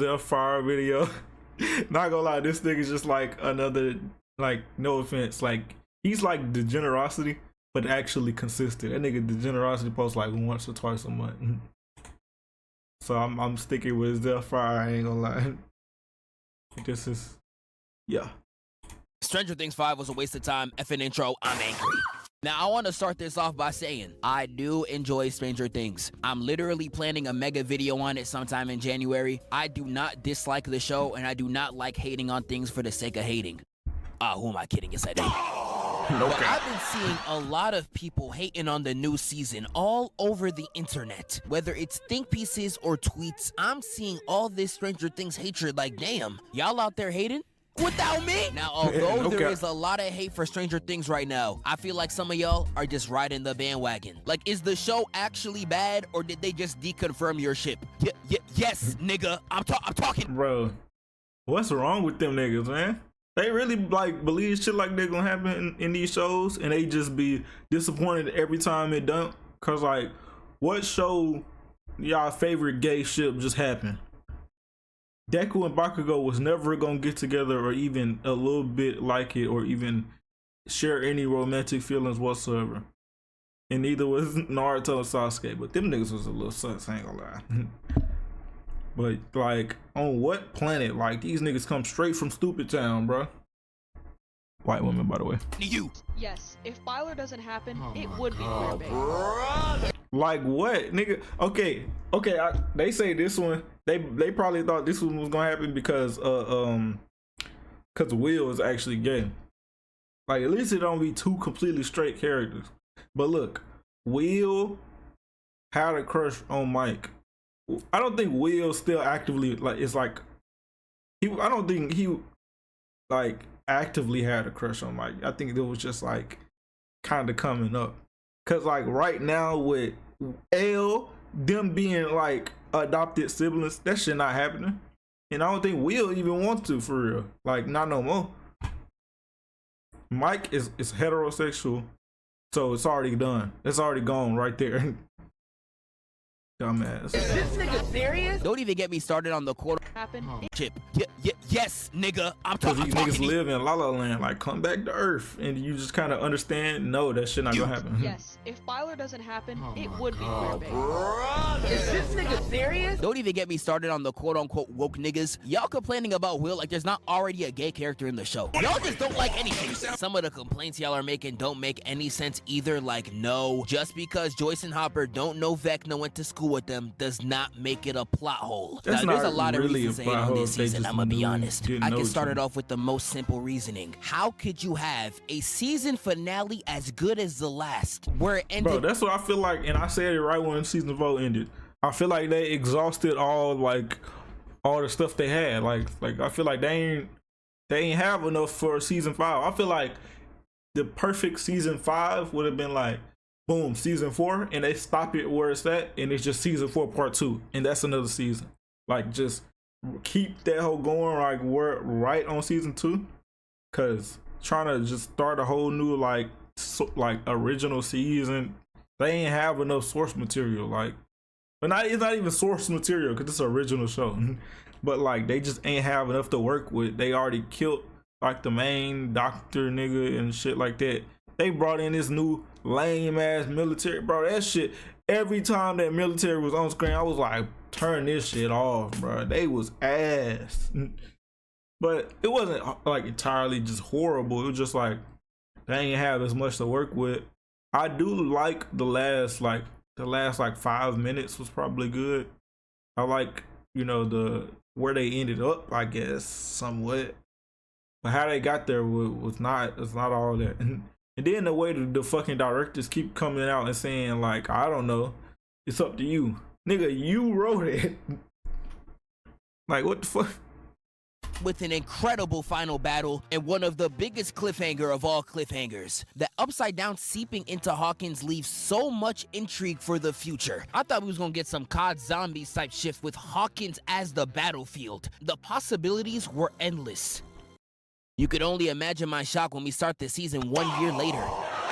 Zephyr video. Not gonna lie, this nigga's just like another, like, no offense, like he's like the generosity, but actually consistent. That nigga the generosity posts like once or twice a month. So I'm sticking with Zephyr. I ain't gonna lie. This is, yeah. Stranger Things 5 was a waste of time. Effing intro, I'm angry. Now, I want to start this off by saying, I do enjoy Stranger Things. I'm literally planning a mega video on it sometime in January. I do not dislike the show, and I do not like hating on things for the sake of hating. Who am I kidding? Yes, I do. But I've been seeing a lot of people hating on the new season all over the internet. Whether it's think pieces or tweets, I'm seeing all this Stranger Things hatred like, damn, y'all out there hating? Without me? Now, although there is a lot of hate for Stranger Things right now, I feel like some of y'all are just riding the bandwagon. Like, is the show actually bad, or did they just deconfirm your ship? Yes, nigga, I'm talking. Bro, what's wrong with them niggas, man? They really like believe shit like that gonna happen in these shows, and they just be disappointed every time it don't. Cause like, what show y'all favorite gay ship just happened? Deku and Bakugo was never gonna get together or even a little bit like it or even share any romantic feelings whatsoever. And neither was Naruto and Sasuke, but them niggas was a little sus, I ain't gonna lie. But like, on what planet? Like, these niggas come straight from Stupid Town, bro. White women, by the way. You. Yes, if Byler doesn't happen, it would be queerbait. Like what, nigga? Okay, they say this one. They probably thought this one was gonna happen because Will is actually gay. Like, at least it don't be two completely straight characters. But look, Will had a crush on Mike. I don't think Will still actively like. It's like I don't think he like actively had a crush on Mike. I think it was just like kind of coming up. Cause like right now with them being like adopted siblings, that shit not happening. And I don't think Will even want to, for real. Like, not no more. Mike is heterosexual, so it's already done. It's already gone right there. Dumbass. Is this nigga serious? Don't even get me started on the quarter Happen. chip. Yes, nigga, I'm Cause talking. these niggas live in La La Land, like, come back to Earth, and you just kind of understand, no, that shit not gonna happen. Yes, if Byler doesn't happen, it would be queerbait. Is this nigga serious? Don't even get me started on the quote-unquote woke niggas. Y'all complaining about Will like there's not already a gay character in the show. Y'all just don't like anything. Some of the complaints y'all are making don't make any sense either. Like, no, just because Joyce and Hopper don't know Vecna went to school with them does not make it a plot hole. That's now, there's a not lot of really reasons a to hate plot on hole this if they season, just I'm gonna be knew- honest. didn't I know can each start it other. off with the most simple reasoning. How could you have a season finale as good as the last, where it ended? Bro, that's what I feel like, and I said it right when season 4 ended. I feel like they exhausted all the stuff they had. Like I feel like they ain't have enough for season 5. I feel like the perfect season 5 would have been like, boom, season 4, and they stop it where it's at, and it's just season 4 part 2, and that's another season. Like, just keep that whole going, like, we're right on season 2, cause trying to just start a whole new like original season, they ain't have enough source material. Like, but it's not even source material because it's an original show. But like, they just ain't have enough to work with. They already killed like the main doctor nigga and shit like that. They brought in this new lame ass military, bro. That shit, every time that military was on screen, I was like, turn this shit off, bro. They was ass. But it wasn't like entirely just horrible. It was just like they ain't have as much to work with. I do like the last 5 minutes was probably good. I like, where they ended up, I guess, somewhat. But how they got there was not, it's not all that. And then the way the fucking directors keep coming out and saying, like, I don't know, it's up to you. Nigga, you wrote it. Like, what the fuck? With an incredible final battle and one of the biggest cliffhanger of all cliffhangers. The Upside Down seeping into Hawkins leaves so much intrigue for the future. I thought we was gonna get some COD Zombies type shift with Hawkins as the battlefield. The possibilities were endless. You could only imagine my shock when we start the season 1 year later.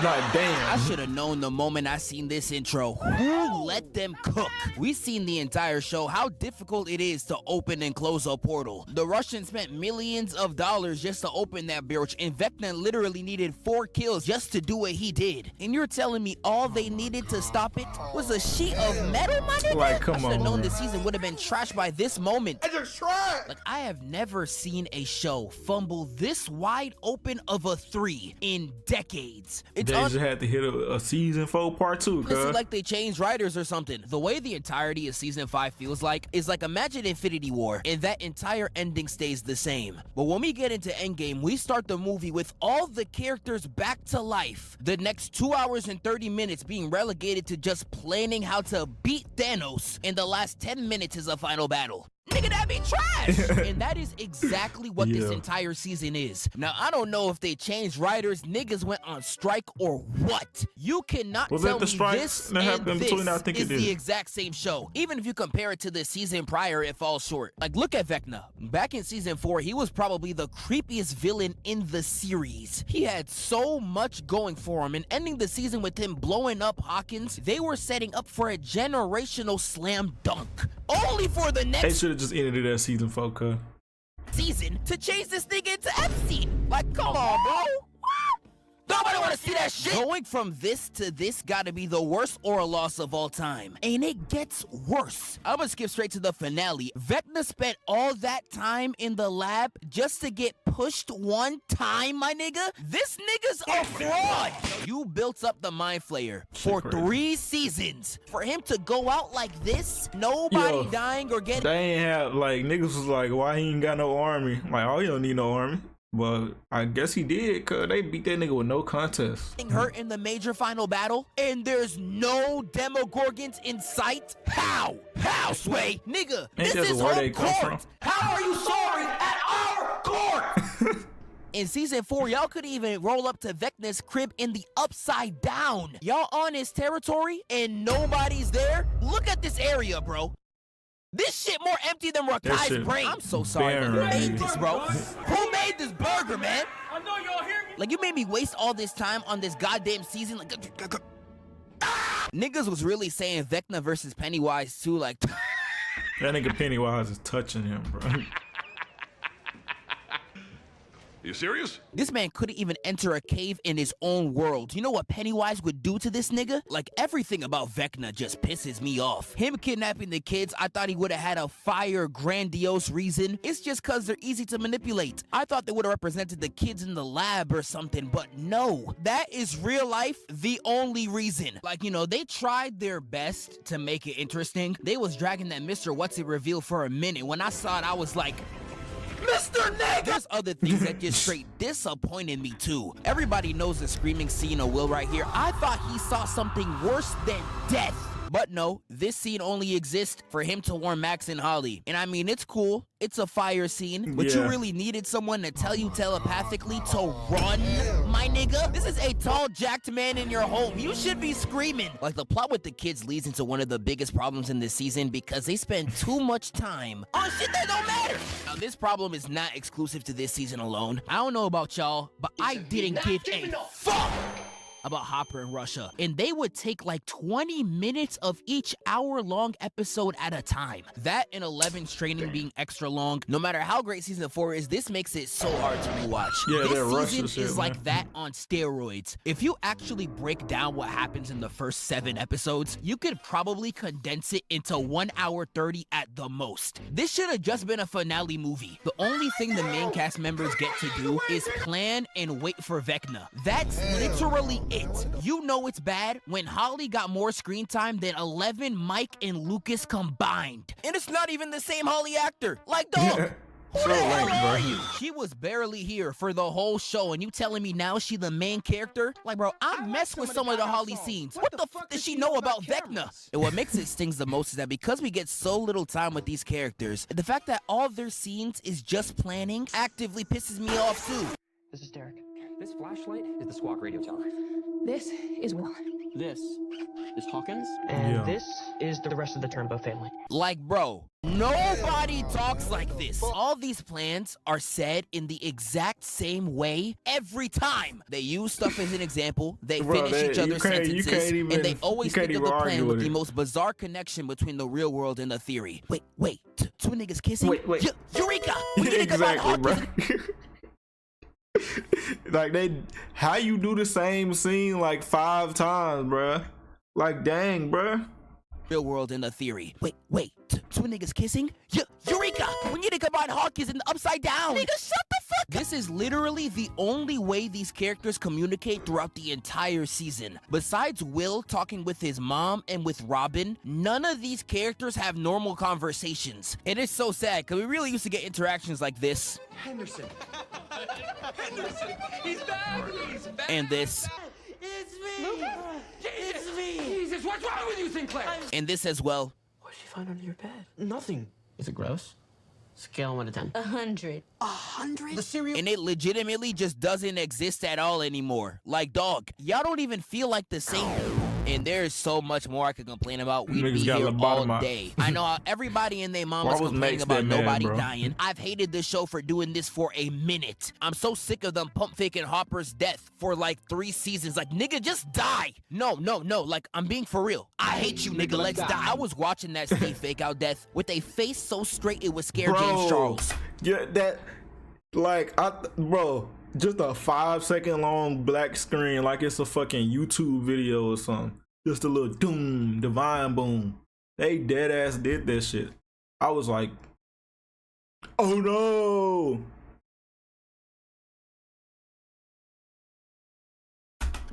Like, damn. I should have known the moment I seen this intro. Who let them cook? We seen the entire show how difficult it is to open and close a portal. The Russians spent millions of dollars just to open that bitch, and Vecna literally needed 4 kills just to do what he did. And you're telling me all they needed to stop it was a sheet of metal, my nigga? Like, come I should have on, known bro. the season would have been trashed by this moment. I just tried. Like, I have never seen a show fumble this wide open of a 3 in decades. It's They just had to hit a season 4 part 2, honestly cuz. like they changed writers or something. The way the entirety of season 5 feels like is like imagine Infinity War, and that entire ending stays the same. But when we get into Endgame, we start the movie with all the characters back to life. The next 2 hours and 30 minutes being relegated to just planning how to beat Thanos, and the last 10 minutes is a final battle. Nigga, that be trash! And that is exactly what this Yeah. entire season is. Now, I don't know if they changed writers, niggas went on strike, or what. You cannot Was tell it the me strikes this that and happened this between? I think is it the did. exact same show. Even if you compare it to the season prior, it falls short. Like, look at Vecna. Back in season 4, he was probably the creepiest villain in the series. He had so much going for him, and ending the season with him blowing up Hawkins, they were setting up for a generational slam dunk. Only for the They next should have just ended it at season 4, cuz. season to change this thing into Epstein. Like, come on, bro. Nobody want to see that shit. Going from this to this gotta be the worst aura loss of all time. And it gets worse. I'm gonna skip straight to the finale. Vecna spent all that time in the lab just to get pushed one time, my nigga. This nigga's a fraud. You built up the Mind Flayer for crazy. 3 seasons. For him to go out like this, nobody Yo, dying or getting... They ain't have, like, niggas was like, why he ain't got no army? Like, oh, he don't need no army. But I guess he did, cuz they beat that nigga with no contest. hurt in the major final battle, and there's no Demogorgons in sight? How? How, Sway? Nigga, this that is where home they come court. from? How are you sorry at our court? In season 4, y'all could even roll up to Vecna's crib in the upside down. Y'all on his territory and nobody's there? Look at this area, bro. This shit more empty than Rakai's shit brain. I'm so sorry, but who barren. made this, bro? Who made this burger, man? I know y'all hear me. Like, you made me waste all this time on this goddamn season. Like, niggas was really saying Vecna versus Pennywise too. Like, That nigga Pennywise is touching him, bro. You serious? this man couldn't even enter a cave in his own world. You know what Pennywise would do to this nigga? Like, everything about Vecna just pisses me off. Him kidnapping the kids, I thought he would have had a fire, grandiose reason. It's just cause they're easy to manipulate. I thought they would have represented the kids in the lab or something, but no. That is real life, the only reason. Like, you know, they tried their best to make it interesting. They was dragging that Mr. What's-It reveal for a minute. When I saw it, I was like, Mr. Nigga! There's other things that just straight disappointed me too. Everybody knows the screaming scene of Will right here. I thought he saw something worse than death. But no, this scene only exists for him to warn Max and Holly. And I mean, it's cool. It's a fire scene. But you Yeah. really needed someone to tell you telepathically to run, my nigga? This is a tall, jacked man in your home. You should be screaming. Like, the plot with the kids leads into one of the biggest problems in this season because they spend too much time on shit that don't matter. Now, this problem is not exclusive to this season alone. I don't know about y'all, but I didn't give a fuck about Hopper in Russia. And they would take like 20 minutes of each hour-long episode at a time. That and 11's training being extra long. No matter how great season 4 is, this makes it so hard to rewatch. Yeah, they're this rushing season shit, is man. like that on steroids. If you actually break down what happens in the first 7 episodes, you could probably condense it into 1 hour 30 at the most. This should have just been a finale movie. The only thing the main cast members get to do is plan and wait for Vecna. That's literally it. You know it's bad when Holly got more screen time than 11, Mike, and Lucas combined. And it's not even the same Holly actor. Like, dog. Who the So hell lame, are bro. you? She was barely here for the whole show, and you telling me now she the main character? Like, bro, I messed with some of the Holly scenes. What the fuck does she know about Vecna? And what makes it stings the most is that because we get so little time with these characters, the fact that all their scenes is just planning actively pisses me off too. This is Derek. This flashlight is the squawk radio tower. This is Will. This is Hawkins. And Yeah. this is the rest of the Turnbow family. Like, bro, nobody talks like this. All these plans are said in the exact same way every time. They use stuff as an example, they Bro, finish each other's you sentences, can't even, and they always you can't think of even the argue plan with with the it. most bizarre connection between the real world and the theory. Wait, two niggas kissing? Wait. Eureka! We need to combine Exactly, bro. Hawkins. Like how you do the same scene like 5 times, bruh? Like, dang, bruh. Real world and the theory. Wait, two niggas kissing? Eureka! We need to combine Hawkins in the upside down. Nigga, shut the fuck up. This is literally the only way these characters communicate throughout the entire season. Besides Will talking with his mom and with Robin, none of these characters have normal conversations. And it's so sad, because we really used to get interactions like this. Henderson. He's back! He's back! And this. It's me! Jesus, what's wrong with you, Sinclair? And this as well. What did you find under your bed? Nothing. Is it gross? Scale 1 to 10. 100. 100? The cereal. And it legitimately just doesn't exist at all anymore. Like, dog, y'all don't even feel like the same. And there's so much more I could complain about. We'd Niggas be got here all lobotomized. day. I know how everybody and their mama's Why was complaining Max about that mad, nobody bro? dying. I've hated this show for doing this for a minute. I'm so sick of them pump faking Hopper's death for like 3 seasons. Like, nigga, just die. No. Like, I'm being for real. I hate you, nigga. Let's die. I was watching that Steve fake out death with a face so straight it would scare James Charles. Yeah, that, like, bro, just a 5-second long black screen like it's a fucking YouTube video or something. Just a little doom, divine boom. They dead ass did that shit. I was like, oh no.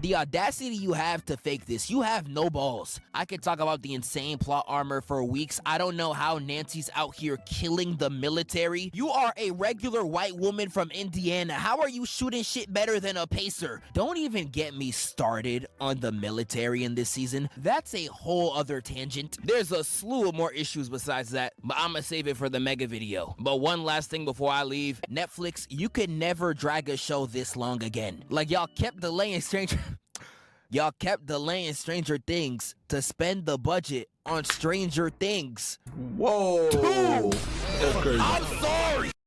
The audacity you have to fake this, you have no balls. I could talk about the insane plot armor for weeks. I don't know how Nancy's out here killing the military. You are a regular white woman from Indiana. How are you shooting shit better than a pacer? Don't even get me started on the military in this season. That's a whole other tangent. There's a slew of more issues besides that, but I'ma save it for the mega video. But one last thing before I leave, Netflix, you could never drag a show this long again. Like, y'all kept delaying Stranger Things to spend the budget on Stranger Things. Whoa. That's crazy. I'm sorry.